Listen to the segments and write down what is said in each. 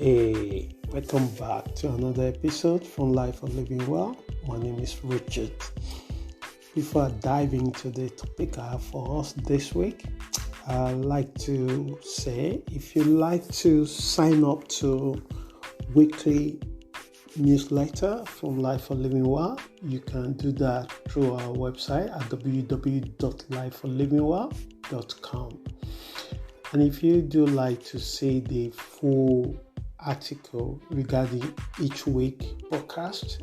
Hey, welcome back to another episode from Life of Living Well. My name is Richard. Before I dive into the topic I have for us this week, I'd like to say if you'd like to sign up to weekly newsletter from Life of Living Well, you can do that through our website at www.lifeoflivingwell.com. And if you do like to see the full article regarding each week podcast,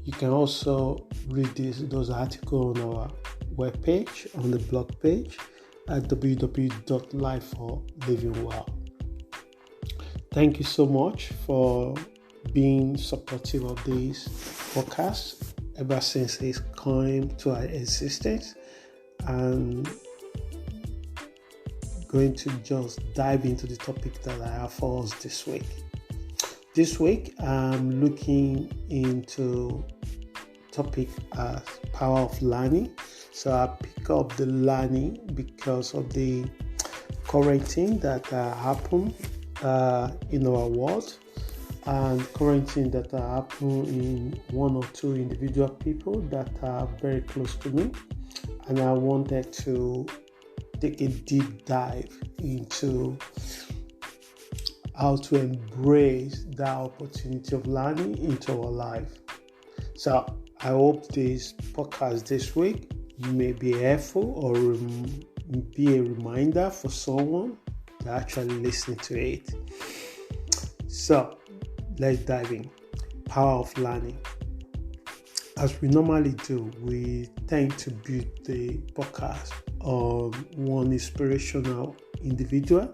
you can also read those articles on our webpage, on the blog page at www.lifeoflivingwell. Thank you so much for being supportive of this podcast ever since it's come to our existence, and going to just dive into the topic that I have for us this week. This week, I'm looking into topic as power of learning. So I pick up the learning because of the current thing that happen in our world, and current thing that happen in one or two individual people that are very close to me, and I wanted to take a deep dive into how to embrace that opportunity of learning into our life. So I hope this podcast this week may be helpful or be a reminder for someone to actually listen to it. So let's dive in. Power of learning. As we normally do, we tend to build the podcast on one inspirational individual,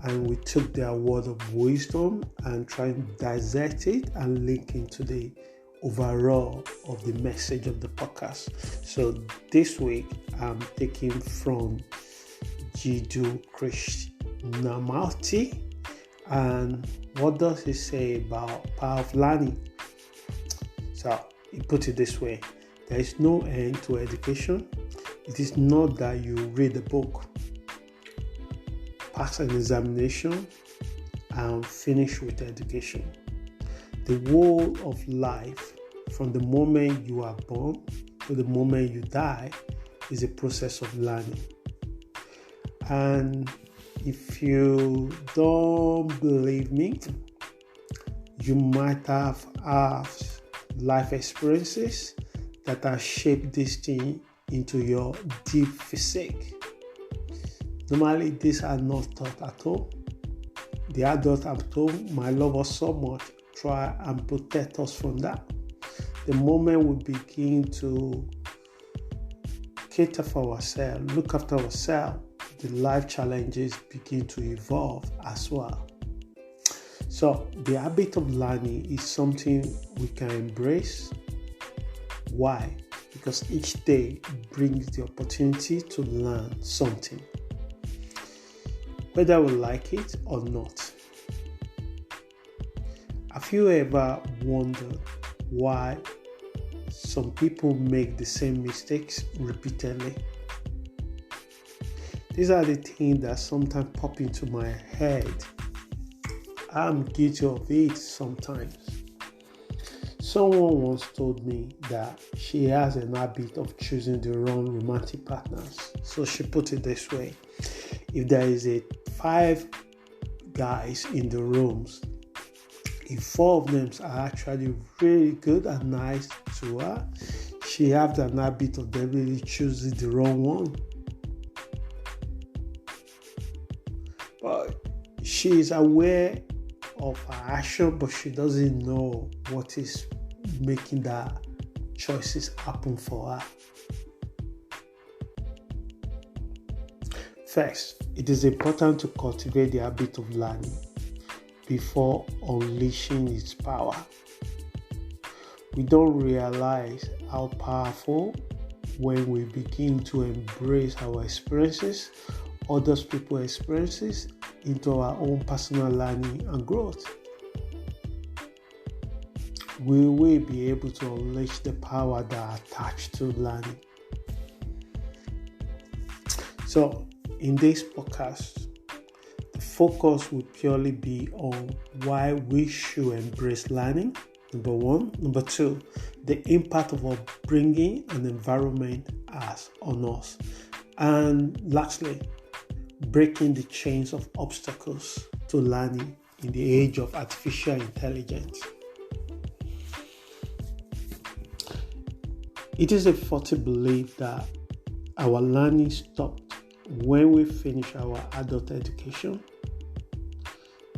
and we took their word of wisdom and try to dissect it and link into the overall of the message of the podcast. So this week, I'm taking from Jiddu Krishnamurti, and what does he say about power of learning? So he put it this way: there is no end to education. It is not that you read a book, pass an examination, and finish with education. The whole of life, from the moment you are born to the moment you die, is a process of learning. And if you don't believe me, you might have life experiences that have shaped this thing into your deep physique. Normally, these are not taught at home. The adult at home might love us so much, try and protect us from that. The moment we begin to cater for ourselves, look after ourselves, the life challenges begin to evolve as well. So the habit of learning is something we can embrace. Why? Because each day brings the opportunity to learn something, whether we like it or not. Have you ever wondered why some people make the same mistakes repeatedly? These are the things that sometimes pop into my head. I'm guilty of it sometimes. Someone once told me that she has an habit of choosing the wrong romantic partners. So she put it this way: if there is 5 guys in the rooms, if 4 of them are actually really good and nice to her, she has an habit of deliberately choosing the wrong one. But she is aware of her action, but she doesn't know what is making that choices happen for her. First, it is important to cultivate the habit of learning before unleashing its power. We don't realize how powerful when we begin to embrace our experiences, other people's experiences, into our own personal learning and growth. We will be able to unleash the power that are attached to learning. So, in this podcast, the focus will purely be on why we should embrace learning, number one. Number two, the impact of bringing an environment has on us. And lastly, breaking the chains of obstacles to learning in the age of artificial intelligence. It is a faulty belief that our learning stopped when we finish our adult education.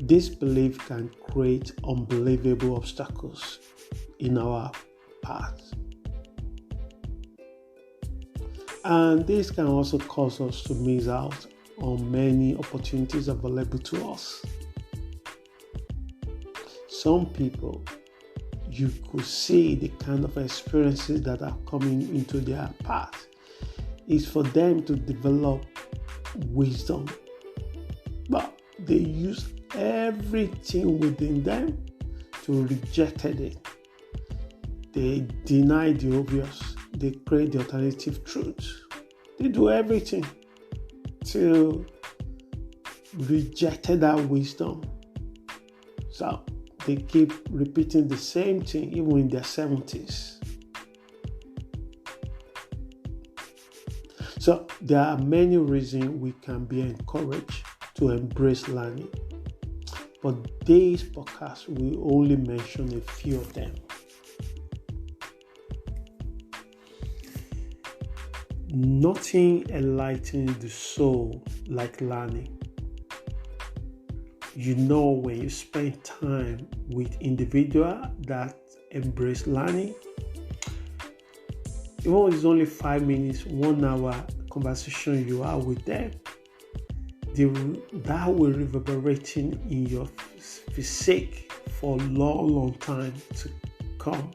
This belief can create unbelievable obstacles in our path. And this can also cause us to miss out on many opportunities available to us. Some people, you could see the kind of experiences that are coming into their path is for them to develop wisdom, but they use everything within them to reject it. They deny the obvious. They create the alternative truth. They do everything to reject that wisdom. So they keep repeating the same thing even in their 70s. So there are many reasons we can be encouraged to embrace learning. But this podcast will only mention a few of them. Nothing enlightens the soul like learning. You know, when you spend time with individuals that embrace learning, even if it's only 5 minutes, 1 hour conversation you are with them, that will reverberate in your physique for a long time to come.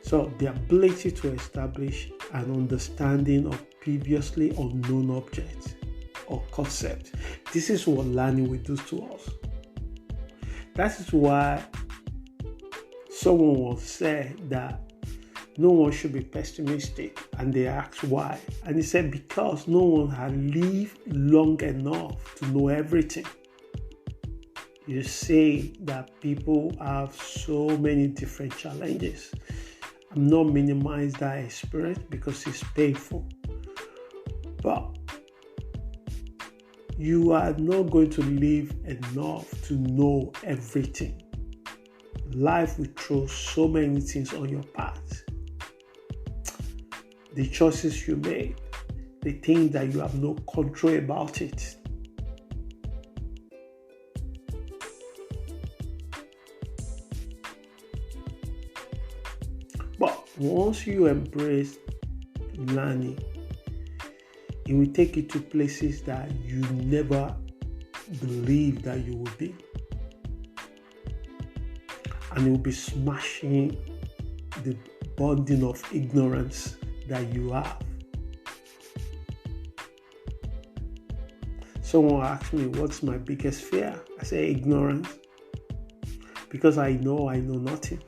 So the ability to establish an understanding of previously unknown objects or concepts. This is what learning will do to us. That is why someone once said that no one should be pessimistic, and they asked why. And he said, because no one had lived long enough to know everything. You see that people have so many different challenges. I'm not minimizing that experience because it's painful. But you are not going to live enough to know everything. Life will throw so many things on your path. The choices you make, the things that you have no control about it. But once you embrace learning, it will take you to places that you never believed that you would be. And it will be smashing the burden of ignorance that you have. Someone asked me, what's my biggest fear? I say ignorance. Because I know nothing.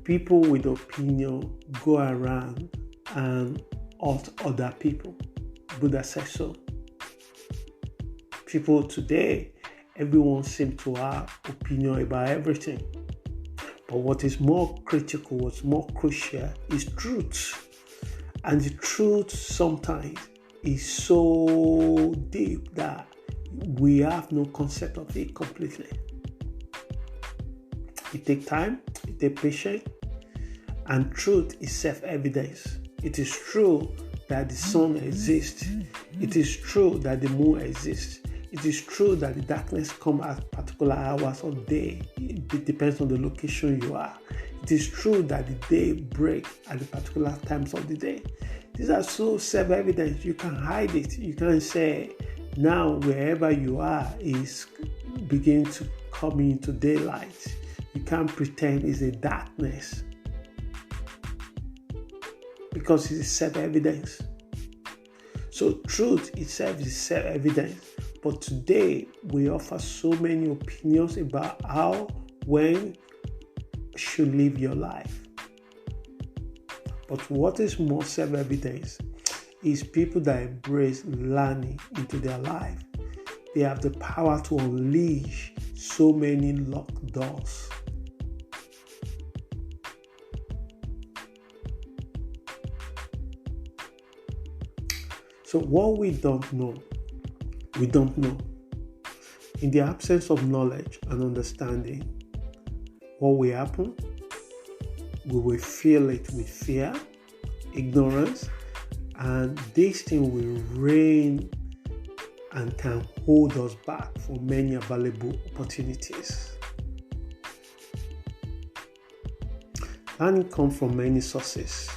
People with opinion go around and hurt other people. Buddha says so. People today, everyone seems to have opinion about everything. But what is more critical, what's more crucial is truth. And the truth sometimes is so deep that we have no concept of it completely. It takes time, it takes patience, and truth is self-evidence. It is true that the sun exists. It is true that the moon exists. It is true that the darkness comes at particular hours of day. It depends on the location you are. It is true that the day breaks at the particular times of the day. These are so self-evident. You can hide it. You can say, now wherever you are is beginning to come into daylight. You can't pretend it's a darkness because it is self-evidence. So truth itself is self-evidence. But today, we offer so many opinions about how, when you should live your life. But what is more self-evidence is people that embrace learning into their life. They have the power to unleash so many locked doors. So what we don't know. In the absence of knowledge and understanding, what will happen? We will fill it with fear, ignorance, and this thing will reign and can hold us back from many available opportunities. Learning comes from many sources.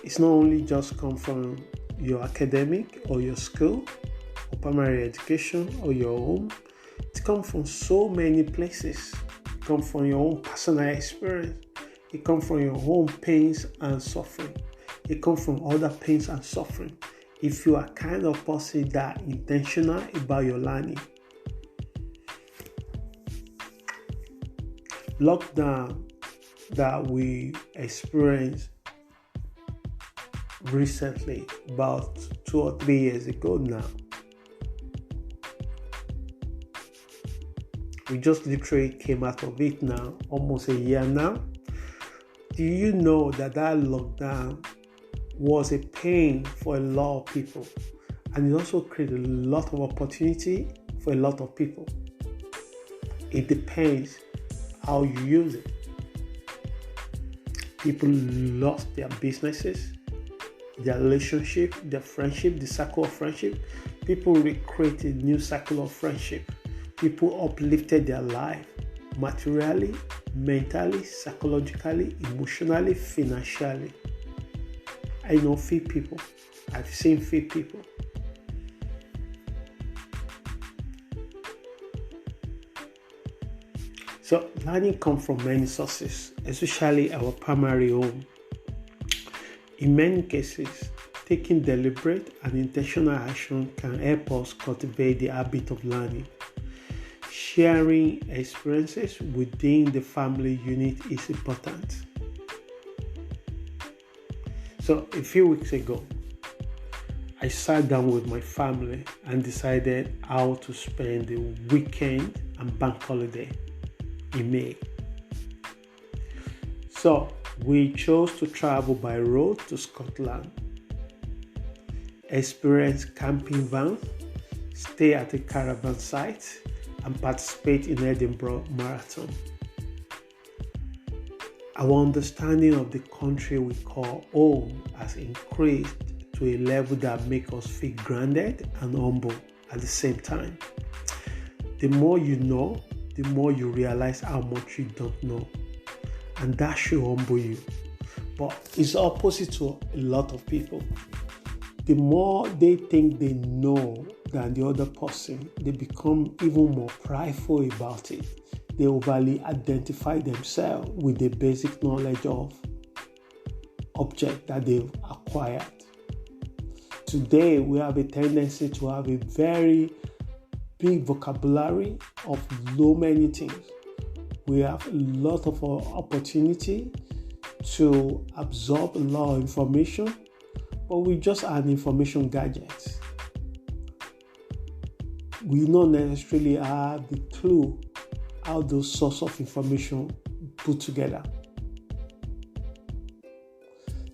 It's not only just come from your academic or your school or primary education or your home. It comes from so many places. It comes from your own personal experience. It comes from your own pains and suffering. It comes from other pains and suffering. If you are kind of person that intentional about your learning. Lockdown that we experienced recently, about 2 or 3 years ago now. We just literally came out of it now, almost a year now. Do you know that lockdown was a pain for a lot of people, and it also created a lot of opportunity for a lot of people? It depends how you use it. People lost their businesses, their relationship, their friendship, the circle of friendship. People recreated new cycle of friendship. People uplifted their life materially, mentally, psychologically, emotionally, financially. I know few people. I've seen few people. So learning comes from many sources, especially our primary home. In many cases, taking deliberate and intentional action can help us cultivate the habit of learning. Sharing experiences within the family unit is important. So a few weeks ago, I sat down with my family and decided how to spend the weekend and bank holiday in May. So we chose to travel by road to Scotland, experience camping van, stay at a caravan site, and participate in Edinburgh Marathon. Our understanding of the country we call home has increased to a level that makes us feel grounded and humble at the same time. The more you know, the more you realize how much you don't know. And that should humble you. But it's opposite to a lot of people. The more they think they know than the other person, they become even more prideful about it. They overly identify themselves with the basic knowledge of object that they've acquired. Today, we have a tendency to have a very big vocabulary of so many things. We have a lot of opportunity to absorb a lot of information, but we just are an information gadget. We don't necessarily have the clue how those sources of information put together.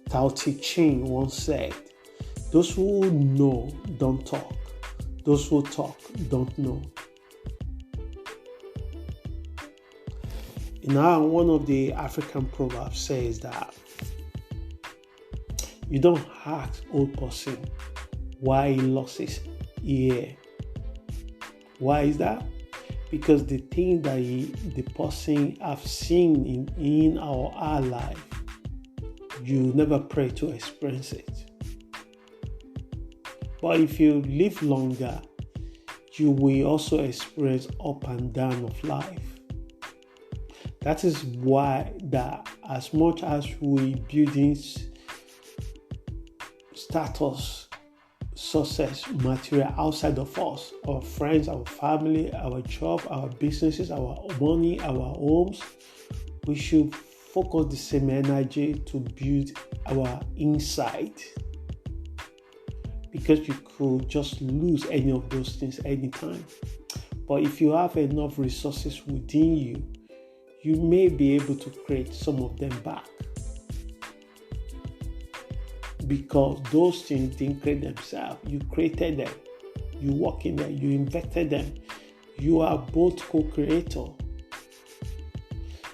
Tao Te Ching once said, "Those who know don't talk. Those who talk don't know." Now, one of the African proverbs says that you don't ask old person why he lost his ear. Why is that? Because the thing that the person have seen in him or her life, you never pray to experience it. But if you live longer, you will also experience up and down of life. That is why that as much as we building status, success, material outside of us, our friends, our family, our job, our businesses, our money, our homes, we should focus the same energy to build our inside. because you could just lose any of those things anytime. But if you have enough resources within you, you may be able to create some of them back. Because those things didn't create themselves. You created them. You work in them. You invested them. You are both co-creator.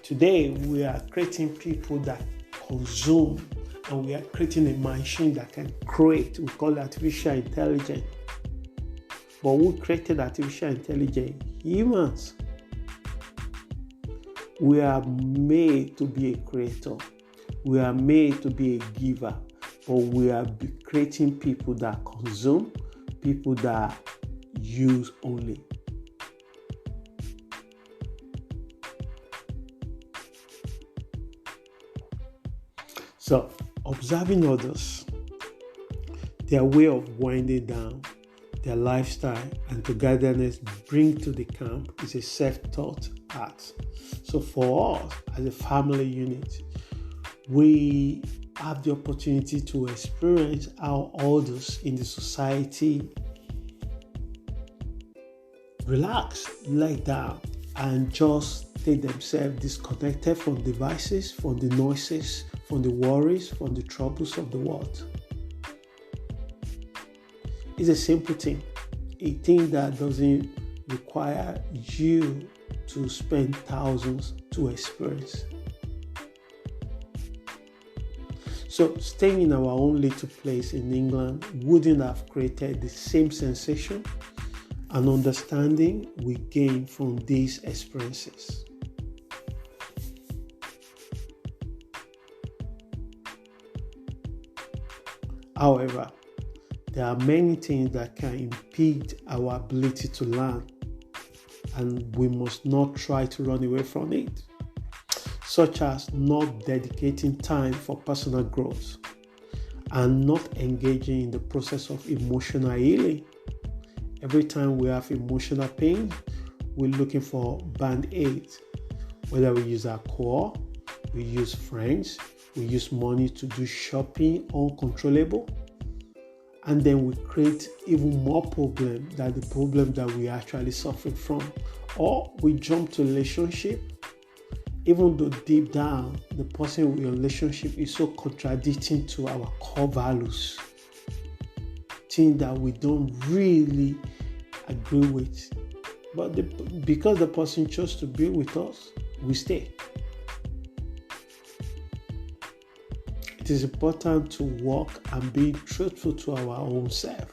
Today, we are creating people that consume, and we are creating a machine that can create. We call it artificial intelligence. But who created artificial intelligence? Humans. We are made to be a creator. We are made to be a giver. But we are creating people that consume, people that use only. So, observing others, their way of winding down, their lifestyle, and togetherness bring to the camp is a self-taught art. So for us, as a family unit, we have the opportunity to experience how others in the society relax, lay down, and just take themselves disconnected from devices, from the noises, from the worries, from the troubles of the world. It's a simple thing, a thing that doesn't require you to spend thousands to experience. So staying in our own little place in England wouldn't have created the same sensation and understanding we gain from these experiences. However, there are many things that can impede our ability to learn, and we must not try to run away from it, such as not dedicating time for personal growth and not engaging in the process of emotional healing. Every time we have emotional pain, we're looking for band-aids, whether we use alcohol, we use friends, we use money to do shopping uncontrollable, and then we create even more problem than the problem that we are actually suffering from. Or we jump to relationship, even though deep down the person with your relationship is so contradicting to our core values, things that we don't really agree with. But because the person chose to be with us, we stay. It is important to work and be truthful to our own self.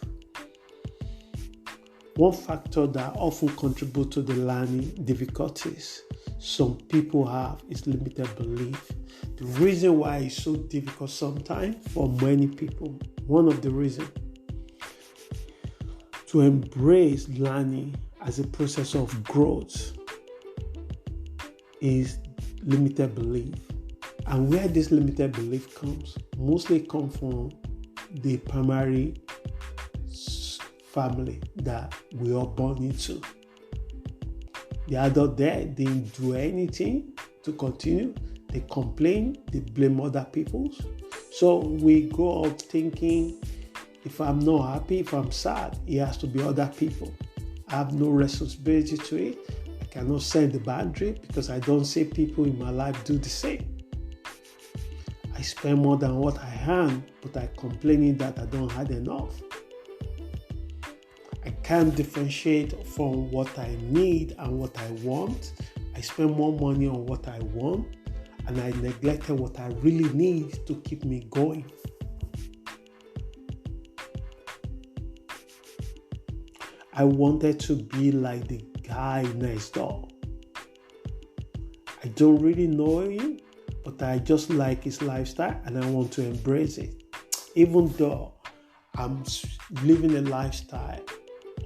One factor that often contributes to the learning difficulties some people have is limited belief. The reason why it's so difficult sometimes for many people, one of the reasons, to embrace learning as a process of growth is limited belief. And where this limited belief mostly comes from the primary family that we are born into. The adult there didn't do anything to continue. They complain, they blame other people. So we grow up thinking, if I'm not happy, if I'm sad, it has to be other people. I have no responsibility to it. I cannot set the boundary because I don't see people in my life do the same. I spend more than what I earn, but I complaining that I don't have enough. I can't differentiate from what I need and what I want. I spend more money on what I want, and I neglected what I really need to keep me going. I wanted to be like the guy next door. I don't really know him, but I just like his lifestyle and I want to embrace it. Even though I'm living a lifestyle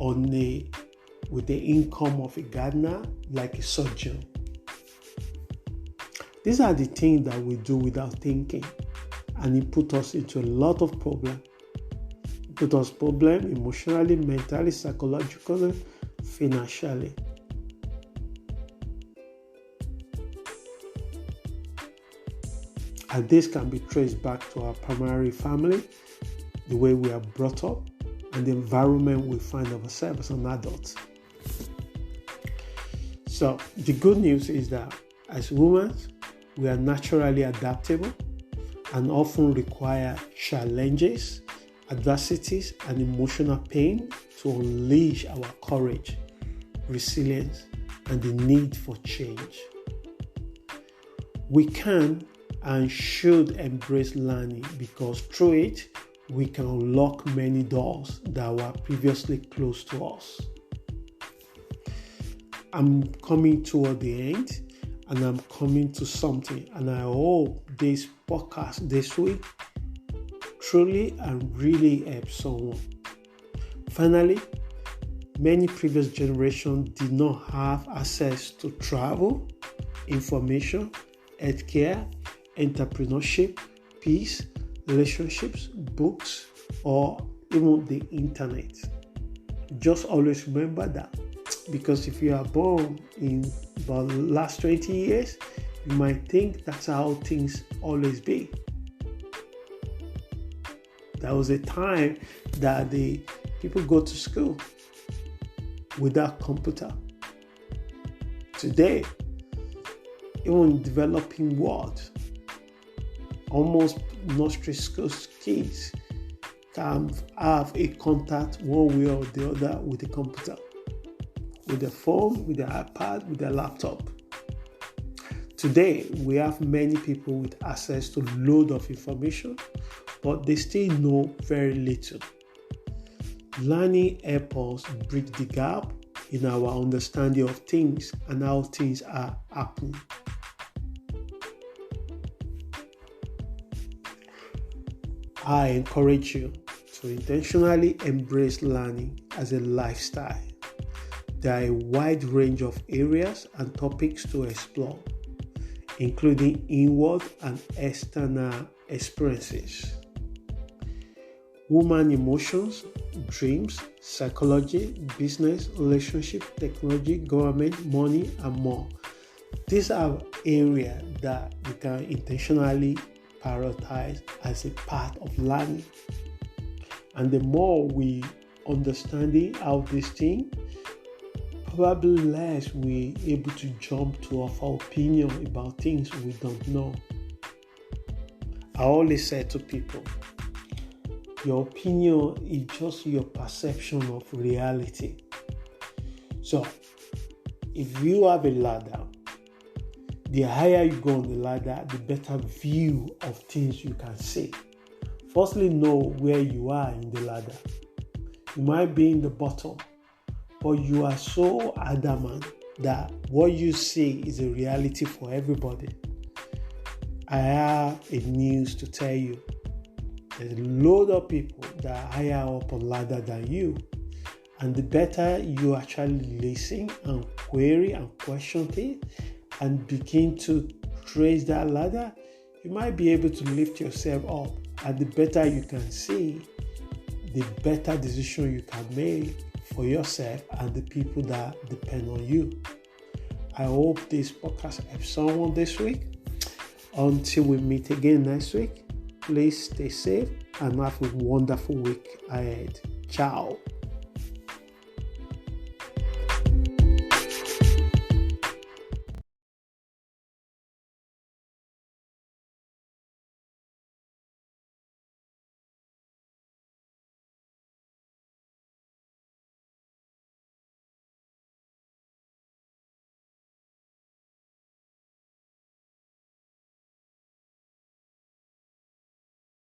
with the income of a gardener, like a surgeon. These are the things that we do without thinking, and it put us into a lot of problems. It put us problems emotionally, mentally, psychologically, financially. And this can be traced back to our primary family, the way we are brought up, and the environment we find ourselves as an adult. So the good news is that as humans, we are naturally adaptable and often require challenges, adversities, and emotional pain to unleash our courage, resilience, and the need for change. We can and should embrace learning because through it, we can unlock many doors that were previously closed to us. I'm coming toward the end and I'm coming to something, and I hope this podcast this week truly and really helps someone. Finally, many previous generations did not have access to travel, information, healthcare, entrepreneurship, peace, relationships, books, or even the internet. Just always remember that, because if you are born in about the last 20 years, you might think that's how things always be. There was a time that the people go to school without computer. Today, even in developing world, almost nursery school kids can have a contact one way or the other with the computer, with the phone, with the iPad, with the laptop. Today, we have many people with access to load of information, but they still know very little. Learning helps us bridge the gap in our understanding of things and how things are happening. I encourage you to intentionally embrace learning as a lifestyle. There are a wide range of areas and topics to explore, including inward and external experiences, human emotions, dreams, psychology, business, relationship, technology, government, money, and more. These are areas that we can intentionally prioritize as a part of learning. And the more we understanding how this thing, probably less we're able to jump to our opinion about things we don't know. I always say to people, your opinion is just your perception of reality. So, if you have a ladder, the higher you go on the ladder, the better view of things you can see. Firstly, know where you are in the ladder. You might be in the bottom, but you are so adamant that what you see is a reality for everybody. I have a news to tell you. There's a load of people that are higher up on ladder than you. And the better you actually listen and query and question things and begin to trace that ladder, you might be able to lift yourself up. And the better you can see, the better decision you can make for yourself and the people that depend on you. I hope this podcast helps someone this week. Until we meet again next week, please stay safe and have a wonderful week ahead. Ciao.